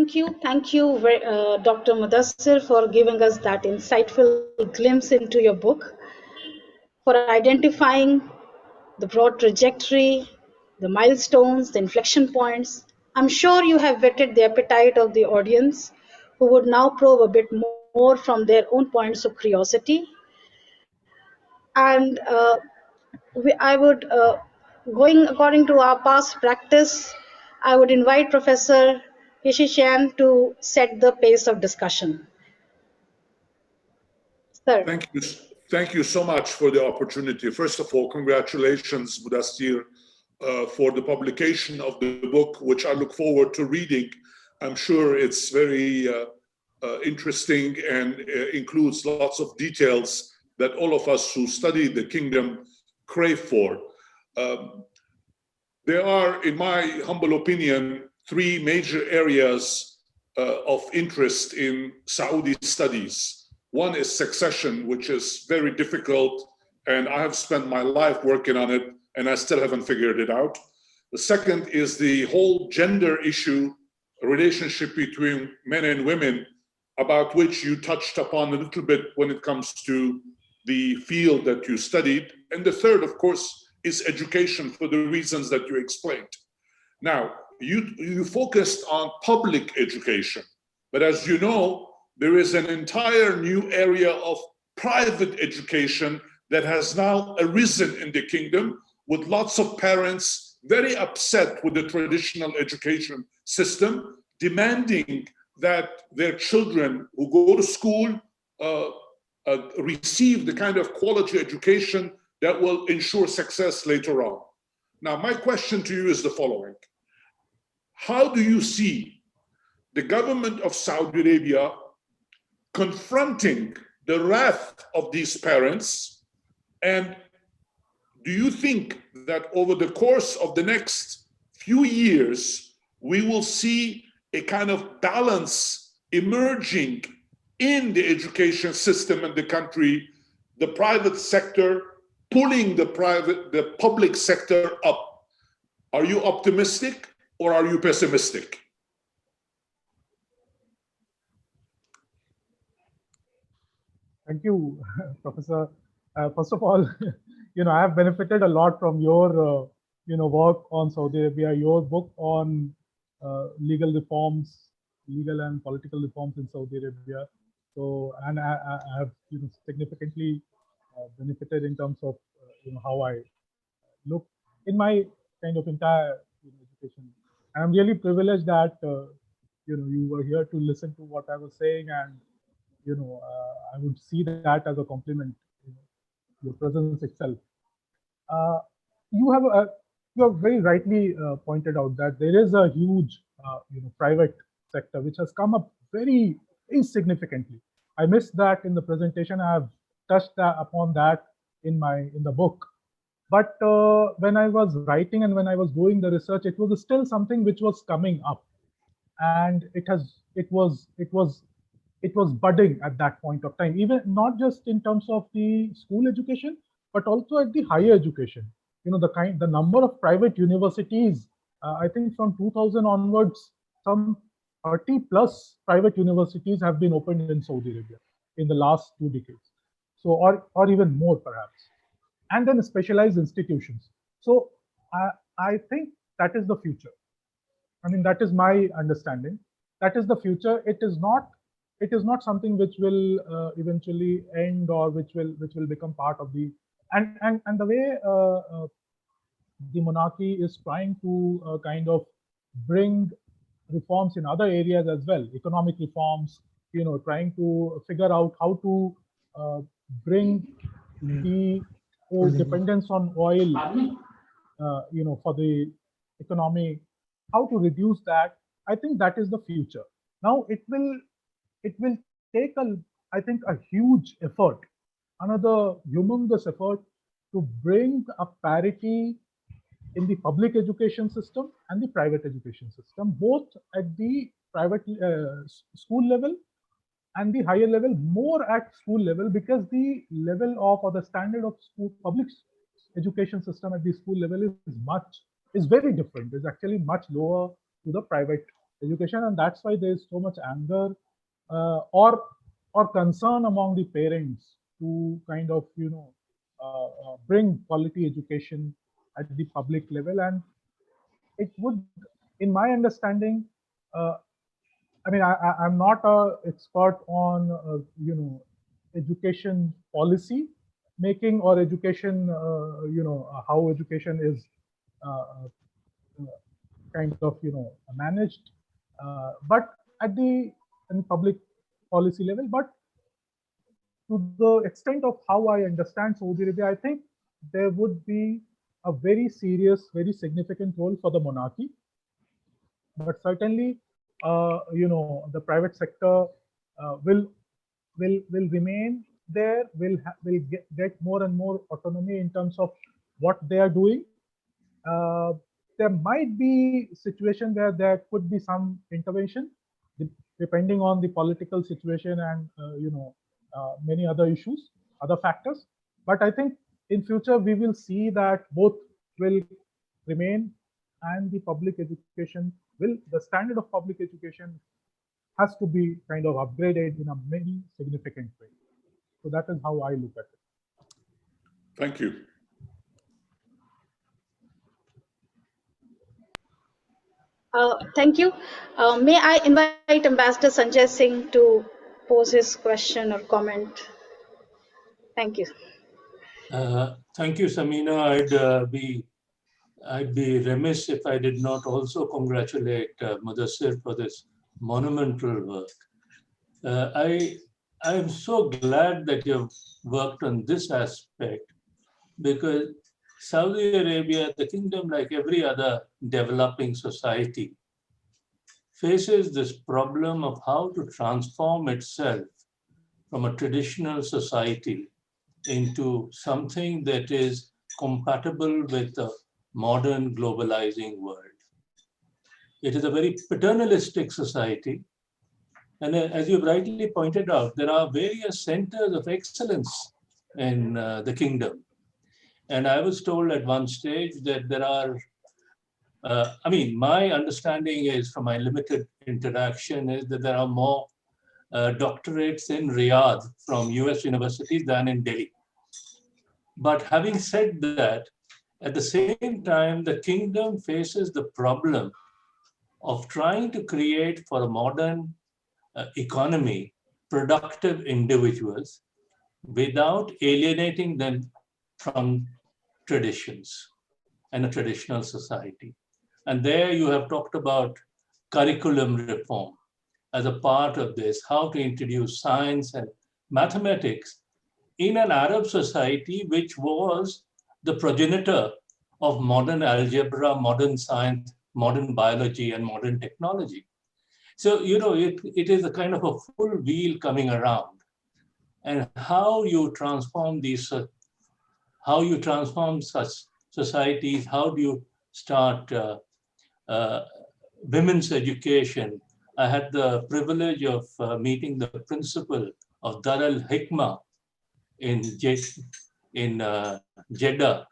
Thank you, Dr. Muddassir, for giving us that insightful glimpse into your book, for identifying the broad trajectory, the milestones, the inflection points. I'm sure you have whetted the appetite of the audience who would now probe a bit more from their own points of curiosity. And I would, going according to our past practice, I would invite Professor Hishishan to set the pace of discussion. Sir. Thank you so much for the opportunity. First of all, congratulations, Muddassir, for the publication of the book, which I look forward to reading. I'm sure it's very interesting and includes lots of details that all of us who study the kingdom crave for. There are, in my humble opinion, three major areas of interest in Saudi studies. One is succession, which is very difficult, and I have spent my life working on it, and I still haven't figured it out. The second is the whole gender issue, relationship between men and women, about which you touched upon a little bit when it comes to the field that you studied. And the third, of course, is education for the reasons that you explained. Now, you focused on public education, but as you know, there is an entire new area of private education that has now arisen in the kingdom, with lots of parents very upset with the traditional education system, demanding that their children who go to school receive the kind of quality education that will ensure success later on. Now, my question to you is the following. How do you see the government of Saudi Arabia confronting the wrath of these parents? And do you think that over the course of the next few years, we will see a kind of balance emerging in the education system in the country, the private sector pulling the public sector up? Are you optimistic or are you pessimistic? Thank you, Professor. First of all, I have benefited a lot from your, work on Saudi Arabia, your book on legal reforms, legal and political reforms in Saudi Arabia. So, and I have, significantly benefited in terms of, how I look in my kind of entire education. And I'm really privileged that, you were here to listen to what I was saying, and I would see that as a compliment, your presence itself. You have very rightly pointed out that there is a huge, private sector which has come up very insignificantly. I missed that in the presentation. I have touched upon that in the book. But when I was writing and when I was doing the research, it was still something which was coming up, and it was budding at that point of time, even not just in terms of the school education, but also at the higher education. The number of private universities, I think from 2000 onwards, some 30 plus private universities have been opened in Saudi Arabia in the last 2 decades. So, or even more perhaps, and then specialized institutions. So I think that is the future. I mean, that is my understanding. That is the future. It is not something which will eventually end, or which will become part of the and the way the monarchy is trying to kind of bring reforms in other areas as well, economic reforms, trying to figure out how to bring the dependence on oil, for the economy, how to reduce that. I think that is the future. Now it will take I think a huge effort, another humongous effort, to bring a parity in the public education system and the private education system, both at the private school level and the higher level, more at school level, because the level of, or the standard of public education system at the school level is very different. Is actually much lower to the private education, and that's why there is so much anger or concern among the parents to kind of bring quality education at the public level. And it would, in my understanding, uh, I mean, I'm not a expert on education policy making or education, how education is uh, kind of managed, but at the in public policy level. But to the extent of how I understand Saudi Arabia, I think there would be a very serious, very significant role for the monarchy. But certainly, the private sector will remain there. Will get more and more autonomy in terms of what they are doing. Uh, there might be situation where there could be some intervention, depending on the political situation and many other issues, other factors. But I think in future we will see that both will remain, and the public education the standard of public education has to be kind of upgraded in a many significant way. So that is how I look at it. Thank you. Thank you. May I invite Ambassador Sanjay Singh to pose his question or comment? Thank you. Thank you, Sameena. I'd be remiss if I did not also congratulate Muddassir for this monumental work. I am so glad that you've worked on this aspect, because Saudi Arabia, the kingdom, like every other developing society, faces this problem of how to transform itself from a traditional society into something that is compatible with the modern globalizing world. It is a very paternalistic society. And as you rightly pointed out, there are various centers of excellence in the kingdom. And I was told at one stage that there are, my understanding is from my limited interaction is that there are more doctorates in Riyadh from US universities than in Delhi. But having said that, at the same time, the kingdom faces the problem of trying to create for a modern economy productive individuals without alienating them from traditions and a traditional society. And there you have talked about curriculum reform as a part of this, how to introduce science and mathematics in an Arab society which was the progenitor of modern algebra, modern science, modern biology, and modern technology. So, it is a kind of a full wheel coming around. And how you transform such societies, how do you start women's education? I had the privilege of meeting the principal of Dar al-Hikmah in Jeddah.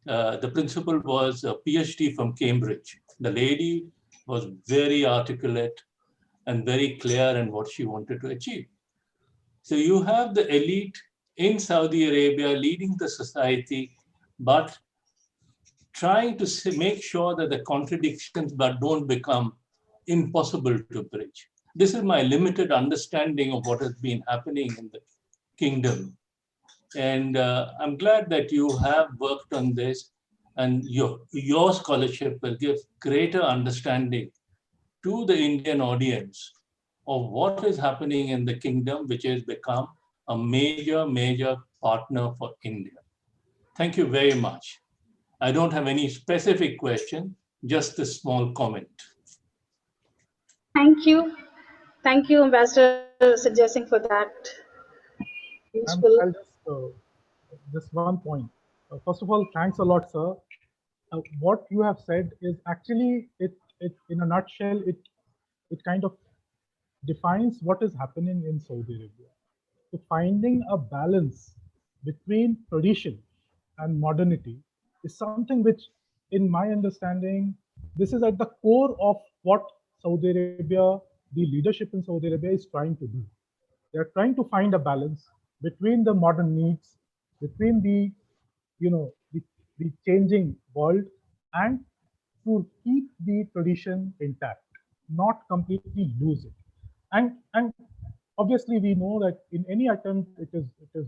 The principal was a PhD from Cambridge. The lady was very articulate and very clear in what she wanted to achieve. So you have the elite in Saudi Arabia leading the society, but trying to make sure that the contradictions but don't become impossible to bridge. This is my limited understanding of what has been happening in the kingdom. And I'm glad that you have worked on this, and your scholarship will give greater understanding to the Indian audience of what is happening in the kingdom, which has become a major partner for India. Thank you very much. I don't have any specific question, just a small comment. Thank you. Thank you, Ambassador, suggesting for that useful. I'll just one point. First of all, thanks a lot, sir. What you have said is actually it in a nutshell. It kind of defines what is happening in Saudi Arabia. So finding a balance between tradition and modernity is something which, in my understanding, this is at the core of what Saudi Arabia, the leadership in Saudi Arabia is trying to do. They're trying to find a balance between the modern needs, between the, the changing world, and to keep the tradition intact, not completely lose it. And obviously we know that in any attempt, it is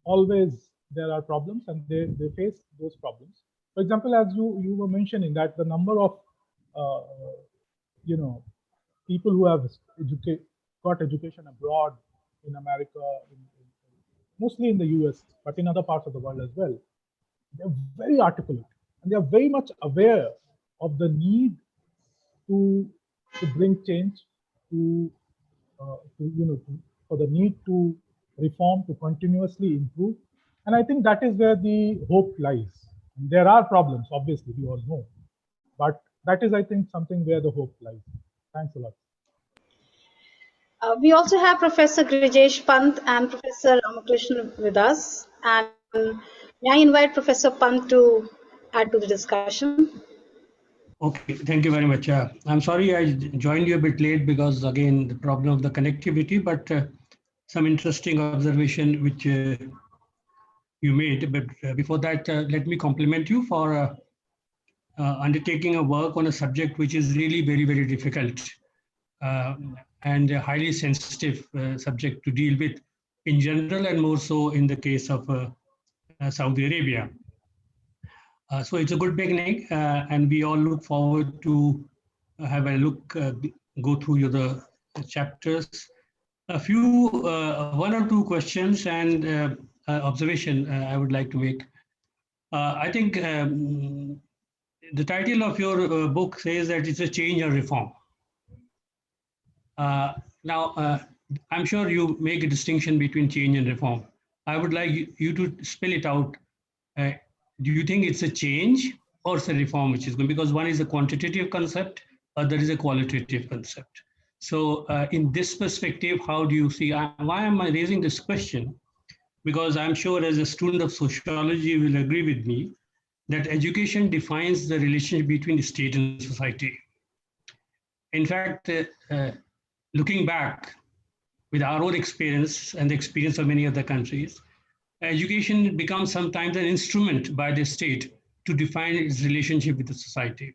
always there are problems, and they face those problems. For example, as you were mentioning, that the number of uh, you know people who have got education abroad in America, mostly in the US, but in other parts of the world as well, they're very articulate, and they're very much aware of the need to bring change, for the need to reform, to continuously improve. And I think that is where the hope lies. There are problems, obviously, we all know, but that is, I think, something where the hope lies. Thanks a lot. We also have Professor Grijesh Pant and Professor Ramakrishnan with us. And may I invite Professor Pant to add to the discussion? Okay, thank you very much. I'm sorry I joined you a bit late because, again, the problem of the connectivity, but some interesting observation which you made. But before that, let me compliment you for undertaking a work on a subject which is really very, very difficult and a highly sensitive subject to deal with in general, and more so in the case of Saudi Arabia. So it's a good beginning, and we all look forward to have a look, go through the chapters. A few, one or two questions and observation I would like to make. I think the title of your book says that it's a change or reform. Now, I'm sure you make a distinction between change and reform. I would like you to spell it out. Do you think it's a change or it's a reform which is going? Because one is a quantitative concept, other is a qualitative concept. So in this perspective, how do you see, why am I raising this question? Because I'm sure as a student of sociology, you will agree with me that education defines the relationship between the state and society. In fact, looking back with our own experience and the experience of many other countries, education becomes sometimes an instrument by the state to define its relationship with the society.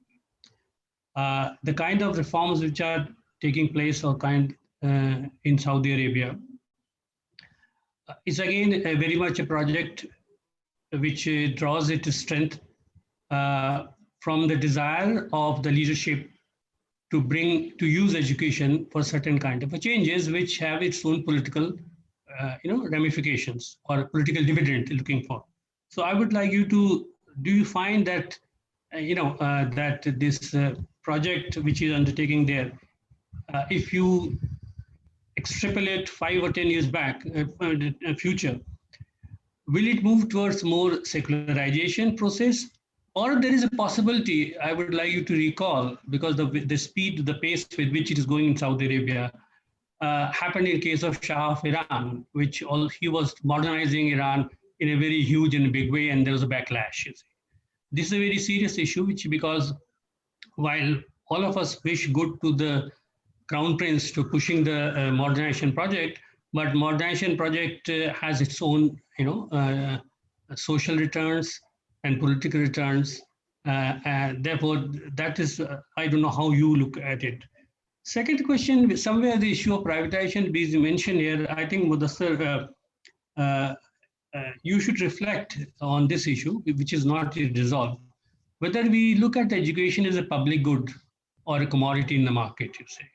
The kind of reforms which are taking place or in Saudi Arabia is again very much a project which draws its strength from the desire of the leadership to use education for certain kind of changes which have its own political ramifications or political dividend looking for. So I would like you to, do you find that, that this project which is undertaking there, if you extrapolate 5 or 10 years back, future, will it move towards more secularization process? Or there is a possibility, I would like you to recall, because the speed, the pace with which it is going in Saudi Arabia, happened in case of Shah of Iran, he was modernizing Iran in a very huge and big way, and there was a backlash. This is a very serious issue, because while all of us wish good to the Crown Prince to pushing the modernization project, but modernization project has its own, social returns and political returns. And therefore, that is, I don't know how you look at it. Second question, somewhere the issue of privatization is mentioned here. I think, Muddassir, you should reflect on this issue, which is not yet resolved. Whether we look at education as a public good or a commodity in the market, you say.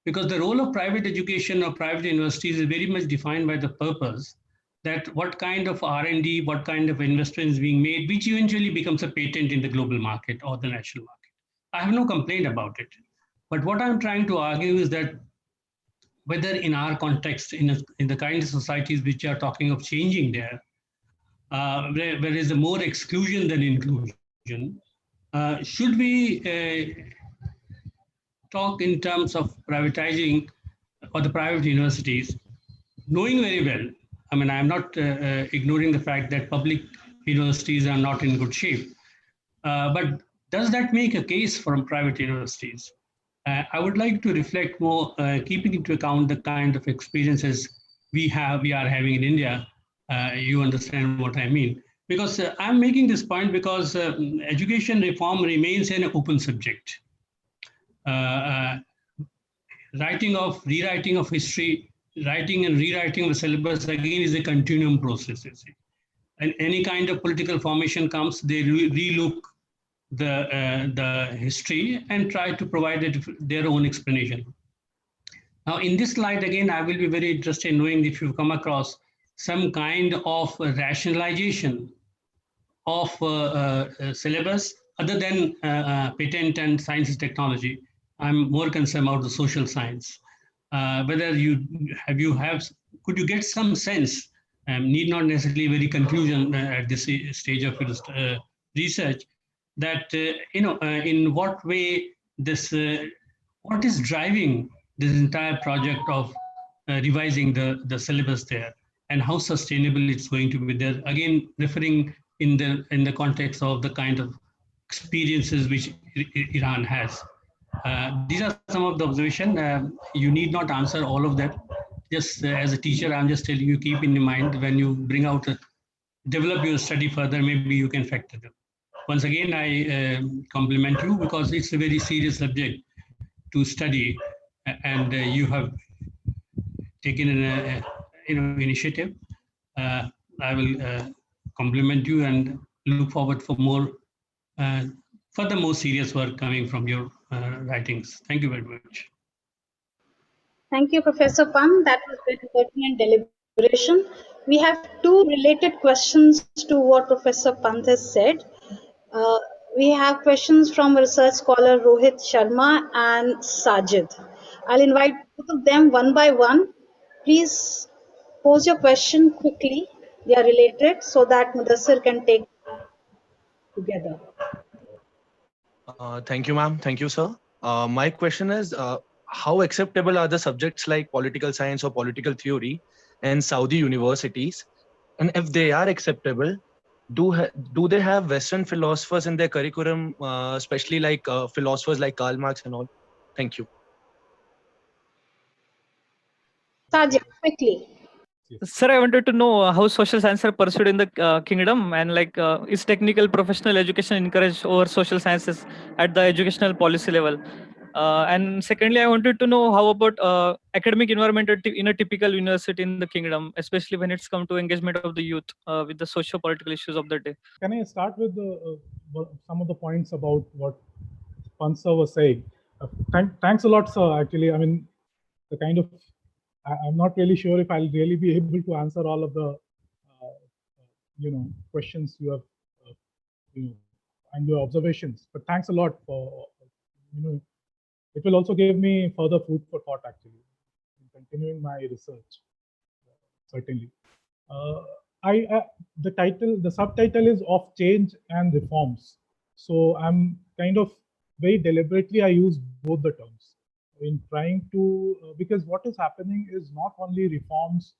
Because the role of private education or private universities is very much defined by the purpose that what kind of R&D, what kind of investment is being made, which eventually becomes a patent in the global market or the national market. I have no complaint about it. But what I'm trying to argue is that whether in our context, in the kind of societies which are talking of changing there, where there is a more exclusion than inclusion, should we talk in terms of privatizing or the private universities, knowing very well, I mean, I'm not ignoring the fact that public universities are not in good shape, but does that make a case for private universities? I would like to reflect more, keeping into account the kind of experiences we are having in India. You understand what I mean? Because I'm making this point because education reform remains an open subject. Rewriting of history, writing and rewriting the syllabus again is a continuum process. And any kind of political formation comes, they relook the history and try to provide their own explanation. Now, in this light, again, I will be very interested in knowing if you've come across some kind of rationalization of syllabus other than patent and science and technology. I'm more concerned about the social science. Whether could you get some sense, need not necessarily very conclusion at this stage of research, that in what way what is driving this entire project of revising the syllabus there, and how sustainable it's going to be there. Again, referring in the context of the kind of experiences which Iran has. These are some of the observations. You need not answer all of that. Just as a teacher, I'm just telling you, keep in mind when you bring out, develop your study further, maybe you can factor them. Once again, I compliment you because it's a very serious subject to study, and you have taken an initiative. I will compliment you and look forward for more further more serious work coming from your writings. Thank you very much. Thank you, Professor Pant. That was very pertinent deliberation. We have two related questions to what Professor Pant has said. We have questions from research scholar Rohit Sharma and Sajid. I'll invite both of them one by one. Please pose your question quickly. They are related so that Muddassir can take together. Thank you, ma'am. Thank you, sir. My question is, how acceptable are the subjects like political science or political theory in Saudi universities? And if they are acceptable, do they have Western philosophers in their curriculum, especially like philosophers like Karl Marx and all? Thank you. Sajid, quickly. Sir, I wanted to know how social science are pursued in the kingdom, and like is technical professional education encouraged over social sciences at the educational policy level? And secondly, I wanted to know how about academic environment in a typical university in the kingdom, especially when it's come to engagement of the youth with the socio-political issues of the day. Can I start with some of the points about what Pant sir was saying? Thanks a lot, sir. Actually, I mean, the kind of I'm not really sure if I'll really be able to answer all of the questions you have and your observations. But thanks a lot for it will also give me further food for thought actually in continuing my research. Certainly, the subtitle is Of Change and Reforms. So I'm kind of very deliberately I use both the terms in trying to because what is happening is not only reforms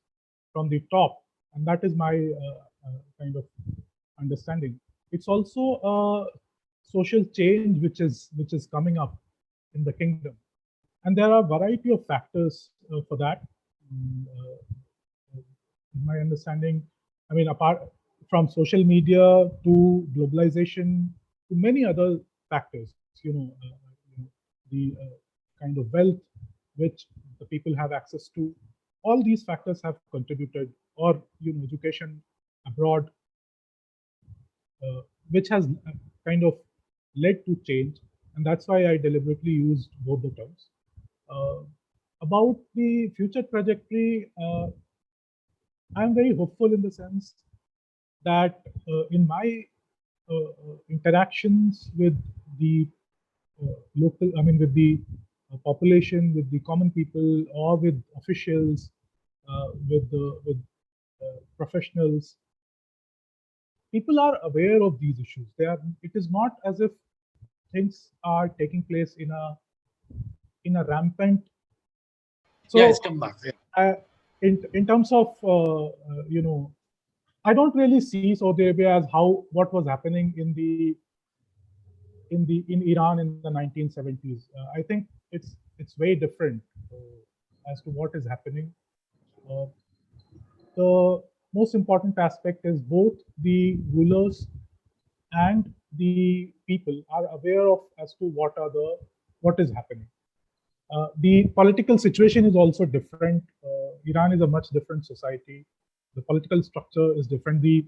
from the top, and that is my kind of understanding. It's also social change which is coming up in the kingdom, and there are a variety of factors for that. In my understanding, I mean, apart from social media to globalization to many other factors, the kind of wealth which the people have access to, all these factors have contributed, or education abroad, which has kind of led to change, and that's why I deliberately used both the terms. About the future trajectory, I'm very hopeful in the sense that in my interactions with the local, I mean, with the population, with the common people, or with officials, with professionals, people are aware of these issues. It is not as if things are taking place in a rampant. So yeah, it's come back. Yeah. In terms of I don't really see Saudi Arabia as what was happening in the in Iran in the 1970s. I think it's very different as to what is happening. The most important aspect is both the rulers and the people are aware of as to what is happening. The political situation is also different. Iran is a much different society. The political structure is different. The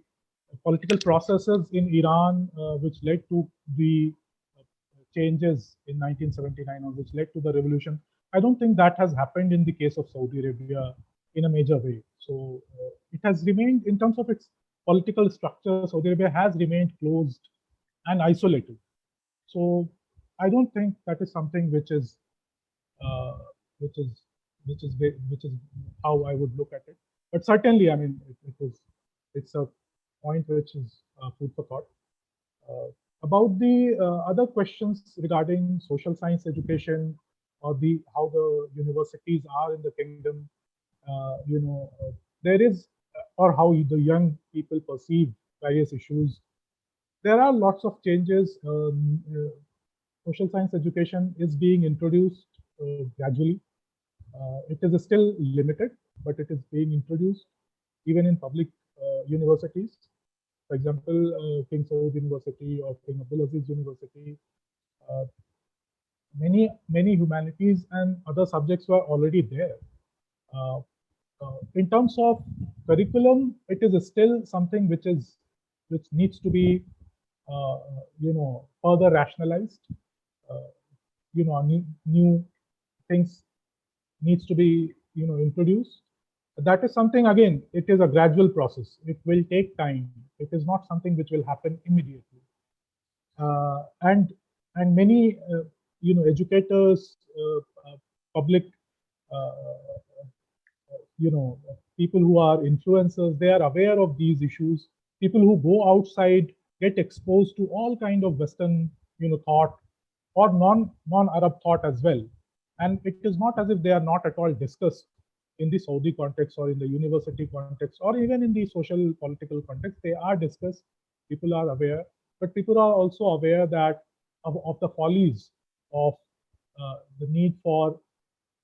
political processes in Iran, which led to the changes in 1979, or which led to the revolution, I don't think that has happened in the case of Saudi Arabia in a major way. So it has remained, in terms of its political structure, Saudi Arabia has remained closed and isolated. So I don't think that is something which is uh, which is which is how I would look at it. But certainly, I mean, it's a point which is food for thought. About the other questions regarding social science education, or the how the universities are in the kingdom, there is, or how the young people perceive various issues. There are lots of changes. Social science education is being introduced gradually. It is still limited, but it is being introduced even in public universities. For example, King Saud University or King Abdulaziz University, uh, many humanities and other subjects were already there. Uh, in terms of curriculum, it is still something which needs to be further rationalized. New things needs to be introduced. That is something, again, it is a gradual process. It will take time. It is not something which will happen immediately. And many educators, public people who are influencers, they are aware of these issues. People who go outside get exposed to all kind of Western thought, or non-Arab thought as well. And it is not as if they are not at all discussed in the Saudi context, or in the university context, or even in the social political context. They are discussed. People are aware, but people are also aware that of the follies of the need for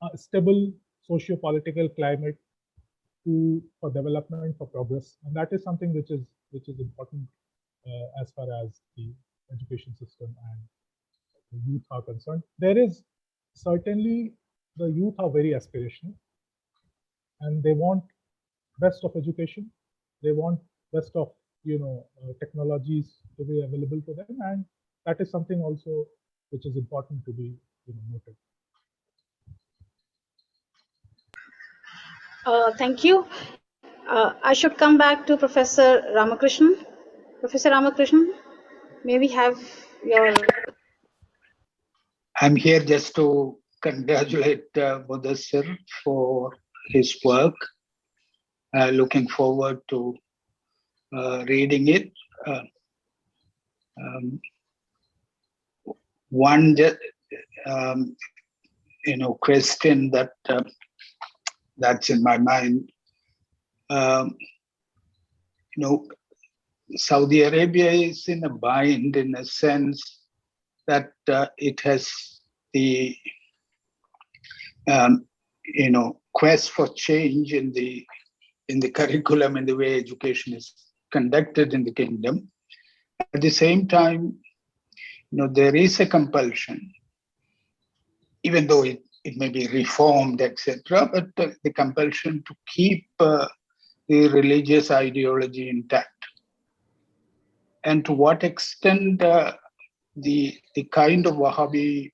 a stable socio-political climate for development, for progress, and that is something which is important as far as the education system and the youth are concerned. There is certainly, the youth are very aspirational, and they want best of education. They want best of technologies to be available to them, and that is something also which is important to be noted. Thank you. I should come back to Professor Ramakrishnan. Professor Ramakrishnan, may we have your... I'm here just to congratulate Muddassir for his work. Looking forward to reading it. One question that's in my mind. Saudi Arabia is in a bind, in a sense that it has the quest for change in the curriculum, in the way education is conducted in the kingdom. At the same time, there is a compulsion, even though it may be reformed, etc., but the compulsion to keep the religious ideology intact. And to what extent the kind of Wahhabi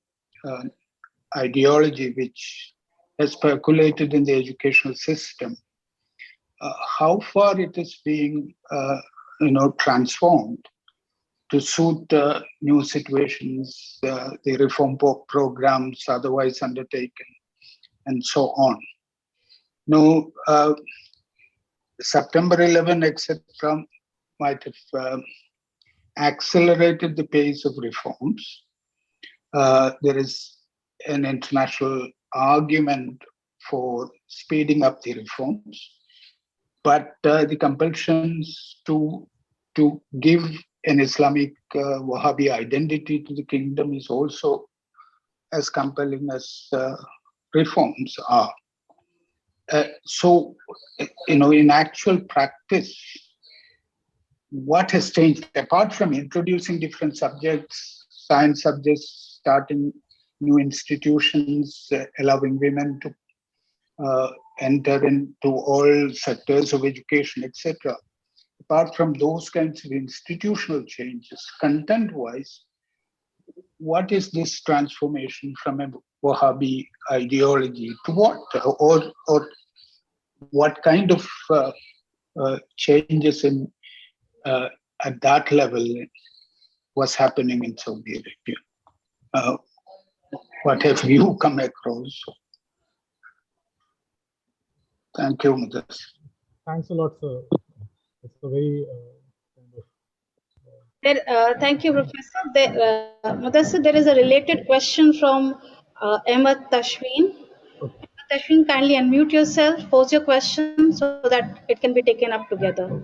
ideology which has percolated in the educational system, how far it is being transformed to suit new situations, the reform programs otherwise undertaken, and so on. September 11, etc., might have accelerated the pace of reforms. There is an international argument for speeding up the reforms, but the compulsions to give an Islamic Wahhabi identity to the kingdom is also as compelling as reforms are. So, in actual practice, what has changed apart from introducing different subjects, science subjects, starting new institutions, allowing women to enter into all sectors of education, etc. Apart from those kinds of institutional changes, content-wise, what is this transformation from a Wahhabi ideology to what, or what kind of changes in at that level was happening in Saudi Arabia? What have you come across? Thank you, Muddassir. Thanks a lot, sir. It's a very Thank you, Professor. Muddassir, there is a related question from Ahmed Tashween. Tashween, kindly unmute yourself, pose your question so that it can be taken up together.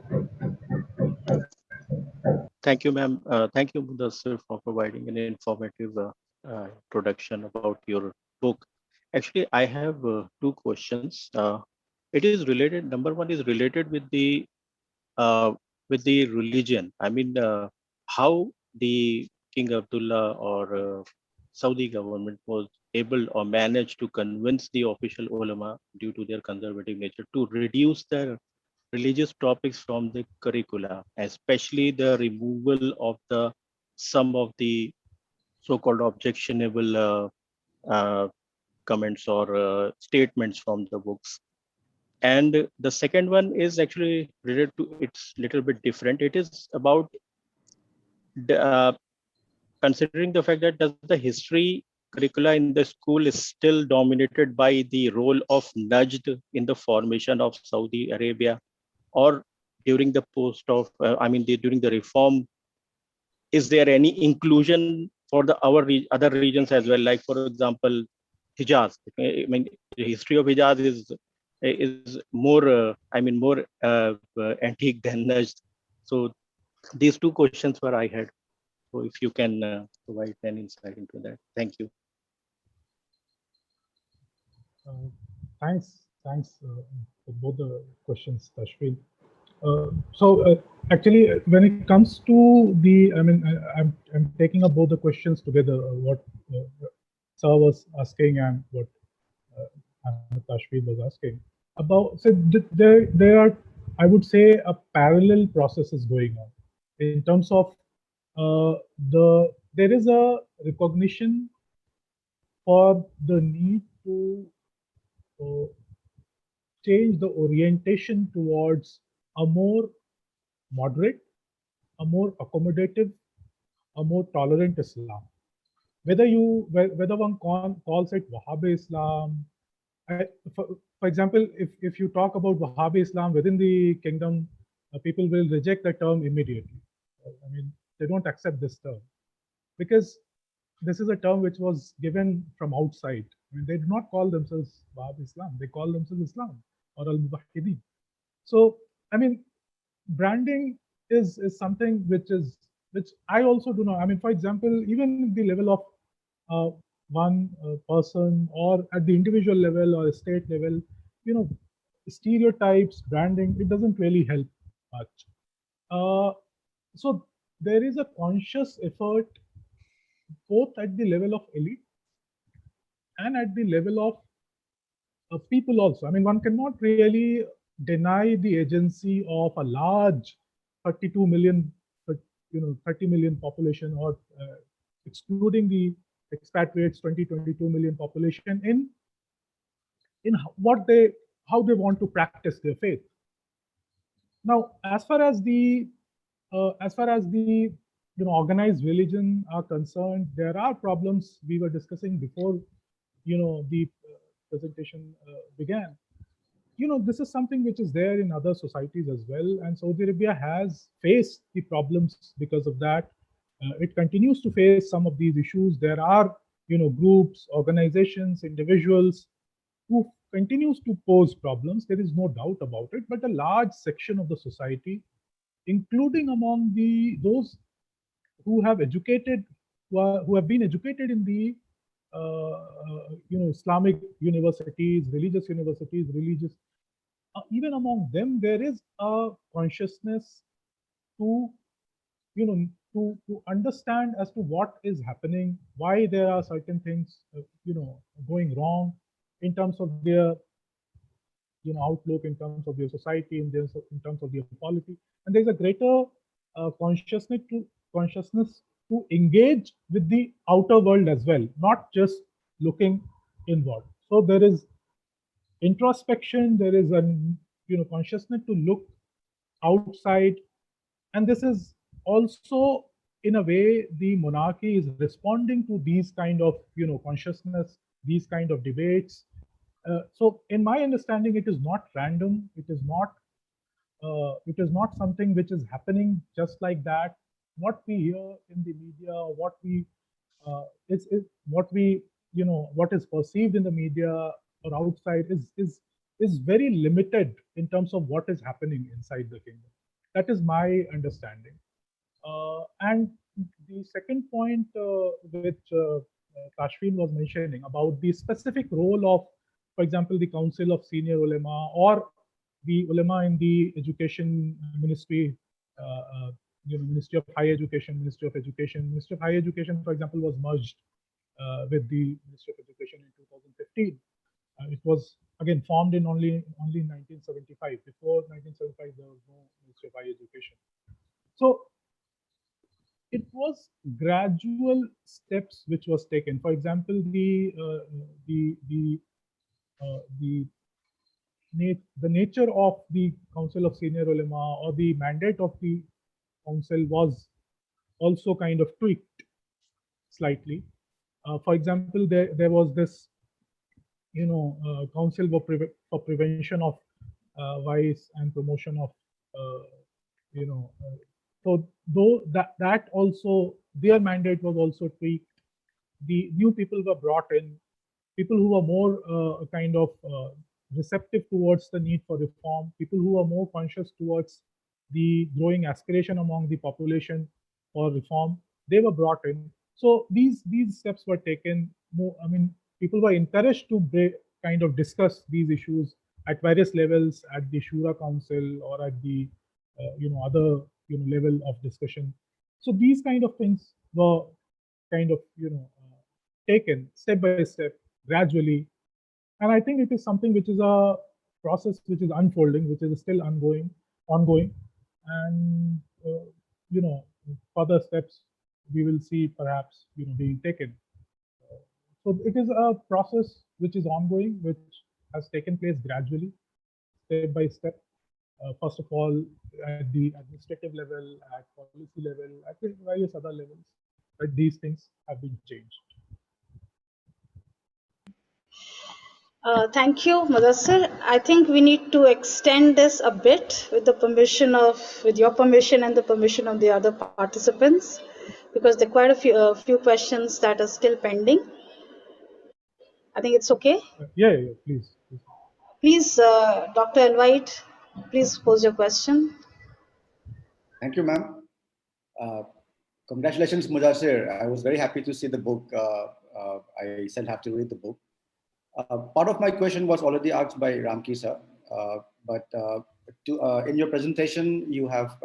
Thank you, ma'am. Thank you, Muddassir, for providing an informative introduction about your book. Actually, I have two questions. It is related. Number one is related with the religion. I mean, how the King Abdullah or Saudi government was able or managed to convince the official ulama, due to their conservative nature, to reduce their religious topics from the curricula, especially the removal of some of the so-called objectionable comments or statements from the books. And the second one is actually related to, it's little bit different. It is about considering the fact that does the history curricula in the school is still dominated by the role of Najd in the formation of Saudi Arabia, or during the during the reform, is there any inclusion for the other regions as well? Like, for example, Hijaz. I mean, the history of Hijaz is more more antique than Najd. So these two questions were I had. So if you can provide an insight into that, thank you. Thanks for both the questions, Tashween. Actually, when it comes to the, I'm taking up both the questions together. What Sir was asking and what Tashween was asking about. So there are, I would say, a parallel process is going on in terms of there is a recognition for the need to change the orientation towards a more moderate, a more accommodative, a more tolerant Islam. Whether one calls it Wahhabi Islam, for example, if you talk about Wahhabi Islam within the kingdom, people will reject the term immediately. I mean, they don't accept this term because this is a term which was given from outside. I mean, they do not call themselves Wahhabi Islam; they call themselves Islam or Al-Muwahhidin. So, I mean, branding is something which I also do not. I mean, for example, even the level of one person or at the individual level or state level, stereotypes, branding, it doesn't really help much. So there is a conscious effort both at the level of elite and at the level of people also. I mean, one cannot really deny the agency of a large 32 million, 30 million population, or excluding the expatriates, 22 million population in how they want to practice their faith. Now, as far as the organized religion are concerned, there are problems we were discussing before the presentation began. This is something which is there in other societies as well, and Saudi Arabia has faced the problems because of that. It continues to face some of these issues. There are groups, organizations, individuals who continues to pose problems. There is no doubt about it, but a large section of the society, including among those who have educated, who have been educated in the Islamic universities, religious even among them, there is a consciousness to to understand as to what is happening, why there are certain things going wrong in terms of their outlook, in terms of their society, in terms of their polity, and there's a greater consciousness to engage with the outer world as well, not just looking inward. So there is introspection, there is a consciousness to look outside, and this is also in a way the monarchy is responding to these kind of consciousness, these kind of debates. So in my understanding, it is not random, it is not something which is happening just like that. What we hear in the media, what we is what we what is perceived in the media or outside is very limited in terms of what is happening inside the kingdom. That is my understanding. And the second point which Kashvin was mentioning about the specific role of, for example, the Council of Senior Ulema or the ulema in the education ministry, Ministry of Higher Education, Ministry of Education. Ministry of Higher Education, for example, was merged with the Ministry of Education in 2015. It was again formed in only in 1975. Before 1975, there was no Ministry of Higher Education. So it was gradual steps which was taken. For example, the nature of the Council of Senior Ulema or the mandate of the council was also kind of tweaked slightly. For example, there was this council for prevention of vice and promotion of so though that also their mandate was also tweaked. The new people were brought in, people who were more kind of receptive towards the need for reform, people who were more conscious towards the growing aspiration among the population for reform, they were brought in. So these steps were taken. I mean, people were encouraged to kind of discuss these issues at various levels, at the Shura Council or at the other level of discussion. So these kind of things were kind of taken step by step, gradually, and I think it is something which is a process which is unfolding, which is still ongoing, and further steps we will see perhaps being taken. So it is a process which is ongoing, which has taken place gradually, step by step. First of all, at the administrative level, at policy level, at various other levels, but these things have been changed. Thank you, Muddassir. I think we need to extend this a bit with your permission and the permission of the other participants, because there are quite a few questions that are still pending. I think it's okay. Yeah, please. Please, Dr. Elwhite, please pose your question. Thank you, ma'am. Congratulations, Muddassir. I was very happy to see the book. I still have to read the book. Part of my question was already asked by Ramkisa, but in your presentation, you have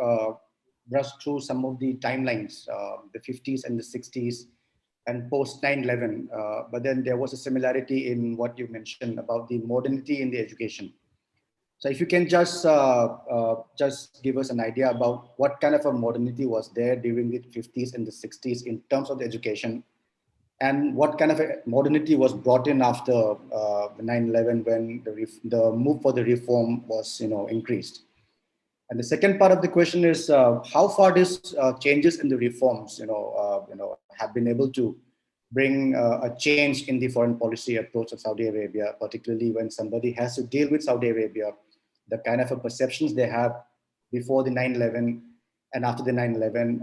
brushed through some of the timelines, the 50s and the 60s and post 9/11. But then there was a similarity in what you mentioned about the modernity in the education. So if you can just give us an idea about what kind of a modernity was there during the 50s and the 60s in terms of the education, and what kind of a modernity was brought in after 9/11 when the move for the reform was increased. And the second part of the question is how far these changes in the reforms have been able to bring a change in the foreign policy approach of Saudi Arabia, particularly when somebody has to deal with Saudi Arabia, the kind of perceptions they have before the 9/11 and after the 9/11,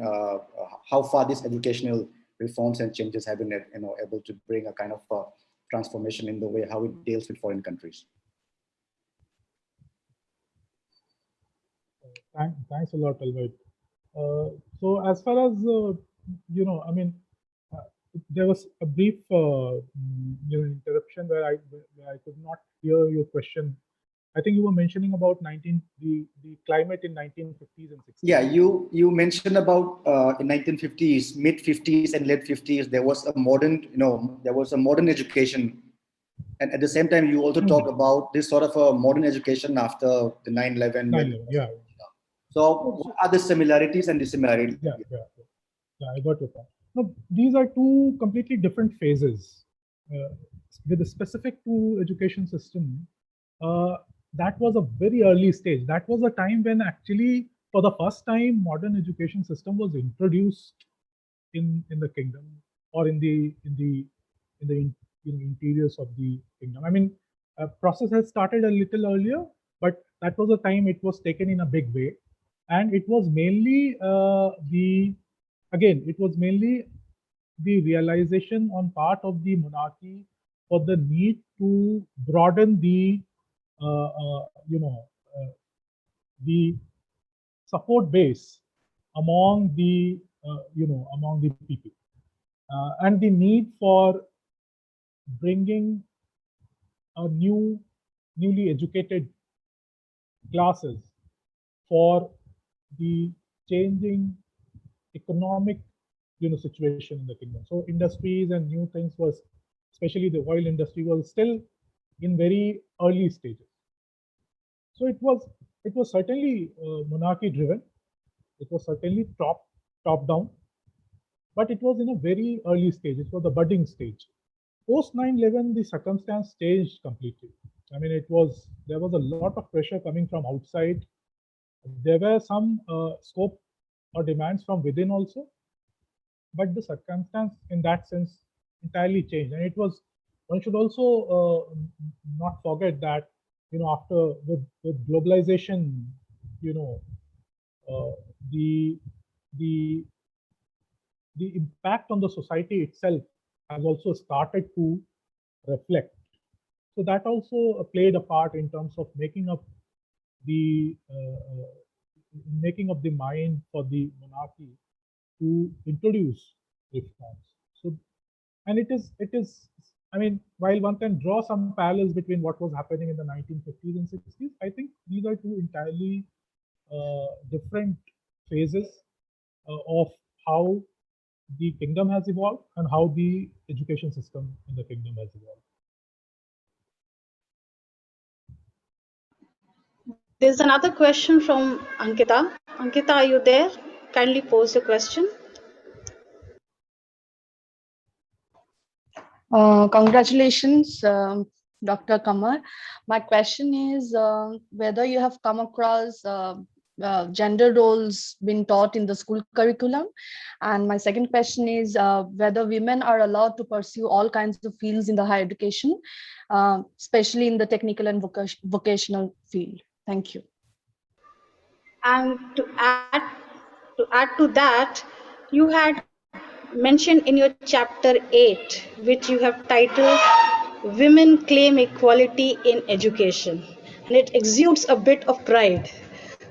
how far these educational reforms and changes have been able to bring a kind of transformation in the way how it deals with foreign countries. Thanks a lot, Elwhite. So as far as I mean, there was a brief interruption where I could not hear your question. I think you were mentioning about the climate in 1950s and 60s. Yeah, you mentioned about in 1950s, mid 50s and late 50s, there was a modern education, and at the same time, you also talk about this sort of a modern education after the 9/11. 9/11, yeah. So, what are the similarities and dissimilarities? Yeah, I got your point. No, these are two completely different phases. With specific to education system, that was a very early stage. That was a time when actually, for the first time, modern education system was introduced in the kingdom, or in the interiors of the kingdom. I mean, process has started a little earlier, but that was a time it was taken in a big way, and it was mainly it was mainly the realization on part of the monarchy for the need to broaden the the support base among the among the people, and the need for bringing a newly educated classes for the changing economic situation in the kingdom. So industries and new things was, especially the oil industry, was still in very early stages. So it was certainly monarchy driven. It was certainly top down, but it was in a very early stage. It was the budding stage. Post 9/11, the circumstance changed completely. I mean, there was a lot of pressure coming from outside. There were some scope or demands from within also, but the circumstance in that sense entirely changed. And one should also not forget that, after with globalization, the impact on the society itself has also started to reflect. So that also played a part in terms of making up the mind for the monarchy to introduce reforms. So, and it is. I mean, while one can draw some parallels between what was happening in the 1950s and 60s, I think these are two entirely different phases of how the kingdom has evolved and how the education system in the kingdom has evolved. There's another question from Ankita. Ankita, are you there? Kindly pose your question. Congratulations, Dr. Quamar. My question is whether you have come across gender roles being taught in the school curriculum. And my second question is whether women are allowed to pursue all kinds of fields in the higher education, especially in the technical and vocational field. Thank you. And to add to that, you had mentioned in your chapter 8, which you have titled Women Claim Equality in Education, and it exudes a bit of pride.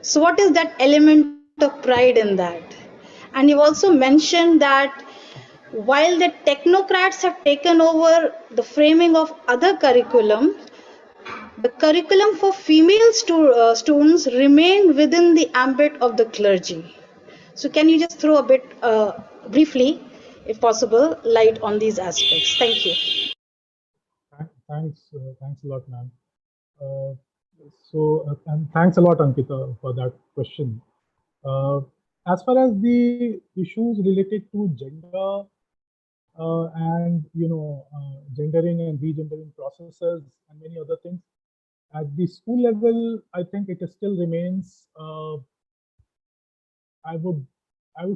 So what is that element of pride in that? And you also mentioned that while the technocrats have taken over the framing of other curriculum, the curriculum for female students remained within the ambit of the clergy. So can you just throw a bit briefly, if possible, light on these aspects? Thank you. Thanks a lot, ma'am. And thanks a lot, Ankita, for that question. As far as the issues related to gender and gendering and regendering processes and many other things, at the school level, I think it still remains. I would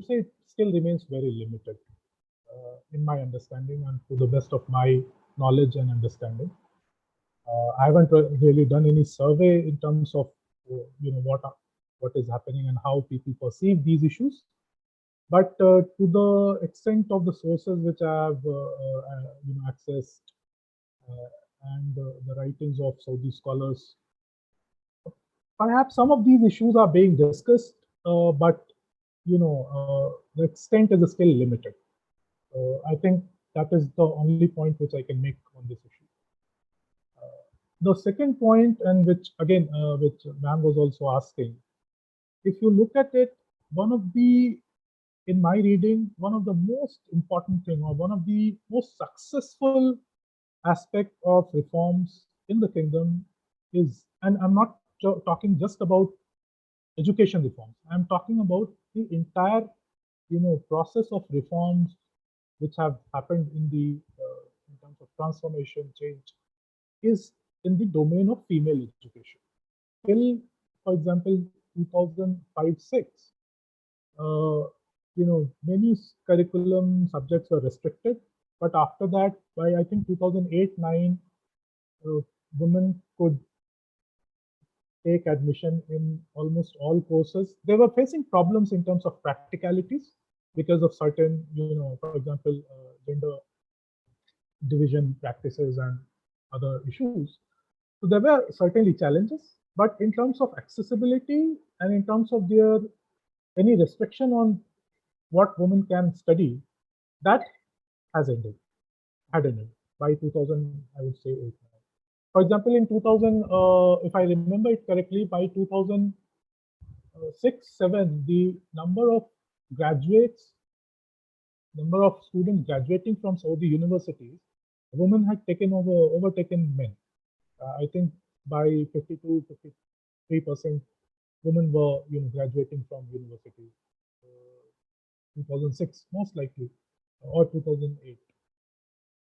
say it still remains very limited in my understanding and to the best of my knowledge and understanding. I haven't really done any survey in terms of what is happening and how people perceive these issues. But to the extent of the sources which I have accessed and the writings of Saudi scholars, perhaps some of these issues are being discussed, but the extent is still limited. I think that is the only point which I can make on this issue. The second point, and which again, which ma'am was also asking, if you look at it, one of the, in my reading, one of the most important thing, or one of the most successful aspect of reforms in the kingdom is, and I'm not talking just about education reforms, I'm talking about the entire, process of reforms which have happened in the in terms of transformation, change, is in the domain of female education. Till, for example, 2005-6, many curriculum subjects were restricted, but after that, by I think 2008-9, women could take admission in almost all courses. They were facing problems in terms of practicalities because of certain, for example, gender division practices and other issues. So there were certainly challenges, but in terms of accessibility and in terms of their any restriction on what women can study, that has ended, had ended by 2000, I would say 8. For example, in 2000, if I remember it correctly, by 2006-7, the number of graduates, number of students graduating from Saudi universities, women had overtaken men. I think by 52-53% women were graduating from university. 2006 most likely, or 2008.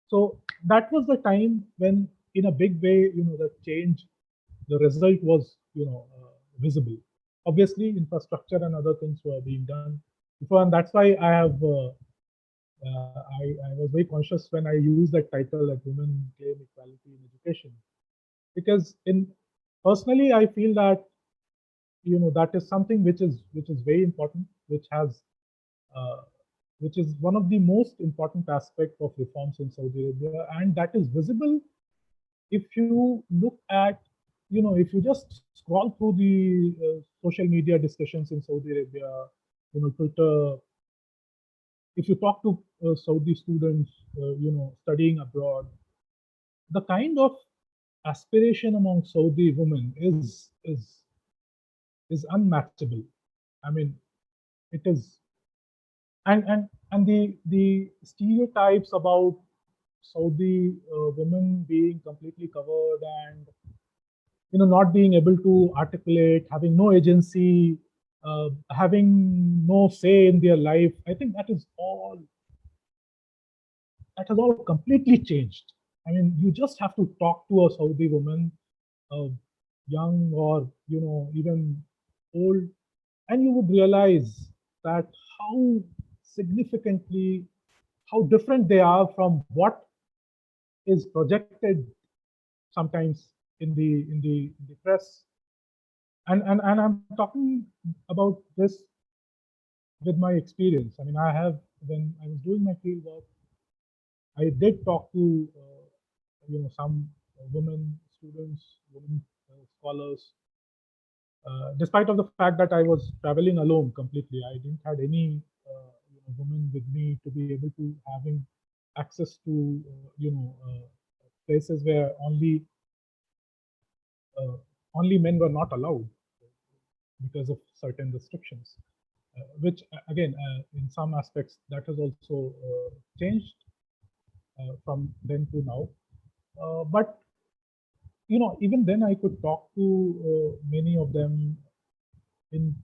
So that was the time when, in a big way, the change, the result was visible. Obviously, infrastructure and other things were being done before, and that's why I have I was very conscious when I used that title, that women claim equality in education, because personally I feel that that is something which is very important, which is one of the most important aspects of reforms in Saudi Arabia, and that is visible if you look at, if you just scroll through the social media discussions in Saudi Arabia, Twitter. If you talk to Saudi students, studying abroad, the kind of aspiration among Saudi women is unmatchable. I mean, it is, and the stereotypes about Saudi women being completely covered and not being able to articulate, having no agency, having no say in their life, I think that has all completely changed. I mean, you just have to talk to a Saudi woman, young or even old, and you would realize that how significantly, how different they are from what is projected sometimes in the press. And I'm talking about this with my experience. I mean, when I was doing my field work, I did talk to some women students, women scholars. Despite of the fact that I was traveling alone completely, I didn't have any women with me to be able to having access to places where only men were not allowed because of certain restrictions, which again, in some aspects, that has also changed from then to now. But even then, I could talk to many of them. In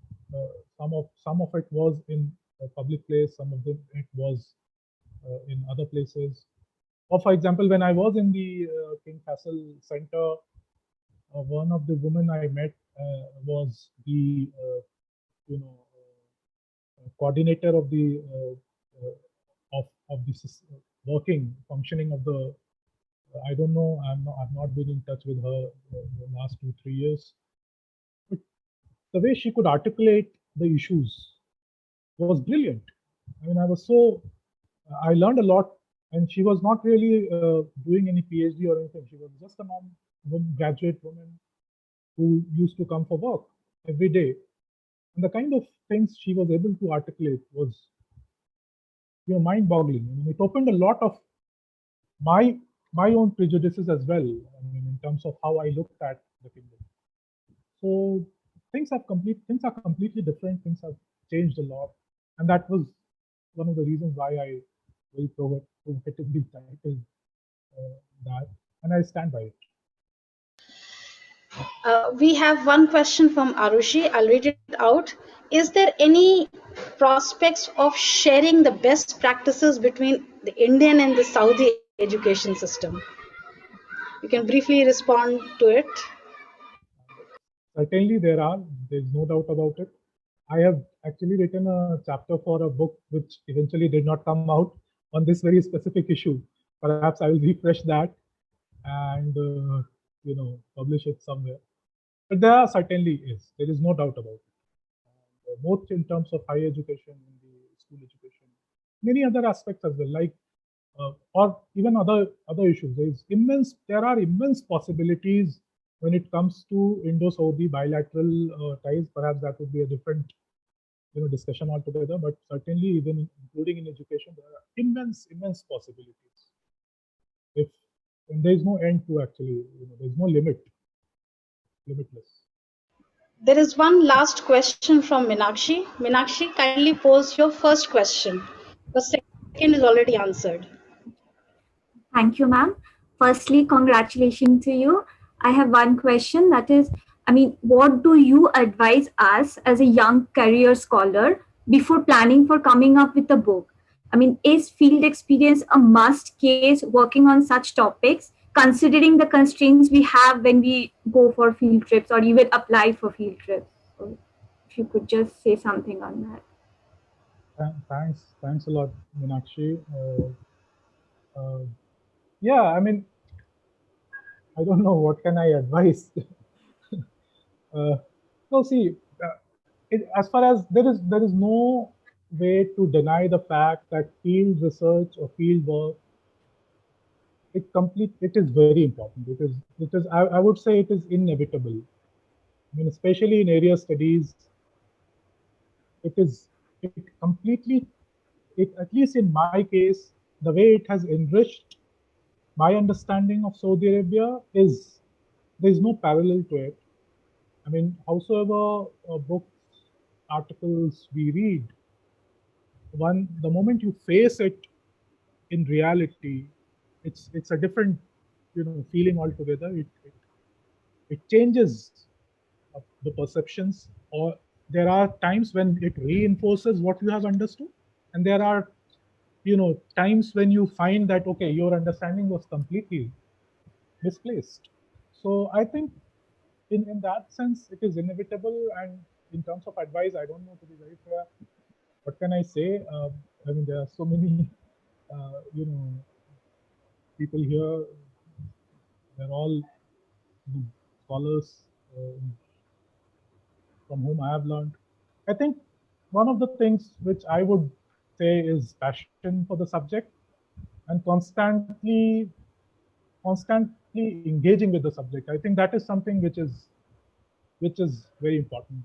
some of it was in a public place, some of them it was in other places. Or for example, when I was in the King Faisal Center, one of the women I met was the coordinator of the working functioning of the. I don't know. I've not been in touch with her the last 2-3 years. But the way she could articulate the issues was brilliant. I mean, I learned a lot, and she was not really doing any PhD or anything. She was just a graduate woman who used to come for work every day. And the kind of things she was able to articulate was mind-boggling. I mean, it opened a lot of my own prejudices as well. I mean, in terms of how I looked at the kingdom. So things are completely different. Things have changed a lot, and that was one of the reasons why I very provocatively titled that, and I stand by it. We have one question from Arushi. I'll read it out. Is there any prospects of sharing the best practices between the Indian and the Saudi education system? You can briefly respond to it. Certainly there's no doubt about it. I have actually written a chapter for a book which eventually did not come out on this very specific issue. Perhaps I will refresh that and publish it somewhere. But there certainly is. There is no doubt about it. Both in terms of higher education, in the school education, many other aspects as well, like or even other issues. There are immense possibilities when it comes to Indo-Saudi bilateral ties. Perhaps that would be a different discussion altogether, but certainly even including in education, there are immense possibilities. And there is no end to actually, there is no limitless. There is one last question from Minakshi. Minakshi, kindly pose your first question. The second is already answered. Thank you, ma'am. Firstly, congratulations to you. I have one question, that is, what do you advise us as a young career scholar before planning for coming up with a book? Is field experience a must case working on such topics, considering the constraints we have when we go for field trips or even apply for field trips? So if you could just say something on that. Thanks a lot, Minakshi. Yeah, I don't know what can I advise. As far as there is no way to deny the fact that field research or field work, it is very important. I would say it is inevitable. Especially in area studies, at least in my case, the way it has enriched my understanding of Saudi Arabia there's no parallel to it. Howsoever books, articles we read, the moment you face it in reality, it's a different feeling altogether. It changes the perceptions, or there are times when it reinforces what you have understood, and there are times when you find that okay, your understanding was completely misplaced. So I think in that sense it is inevitable. And in terms of advice, I don't know, to be very fair, what can I say? There are so many people here. They're all scholars from whom I have learned. I think one of the things which I would say is passion for the subject and constantly engaging with the subject. I think that is something which is very important.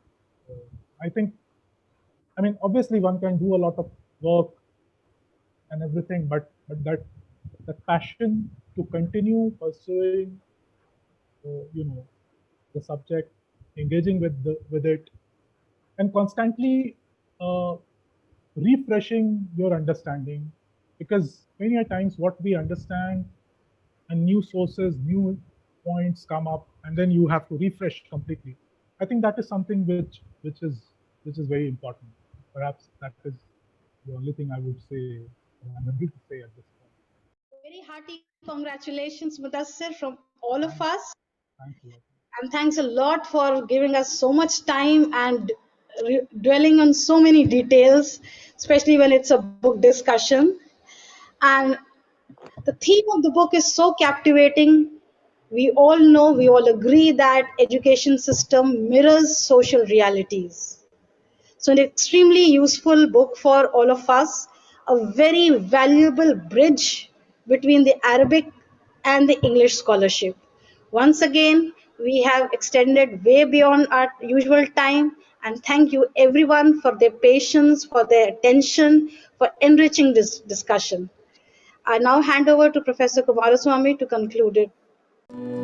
I think, obviously one can do a lot of work and everything, but that passion to continue pursuing, the subject, engaging with it, and constantly refreshing your understanding, because many a times what we understand and new sources, new points come up, and then you have to refresh completely. I think that is something which is very important. Perhaps that is the only thing I would say, I'm able to say at this point. Very hearty congratulations, Muddassir, from all of us. Thank you. And thanks a lot for giving us so much time and dwelling on so many details, especially when it's a book discussion. And the theme of the book is so captivating. We all know, we all agree that education system mirrors social realities. So an extremely useful book for all of us, a very valuable bridge between the Arabic and the English scholarship. Once again, we have extended way beyond our usual time, and thank you everyone for their patience, for their attention, for enriching this discussion. I now hand over to Professor Kumaraswamy to conclude it.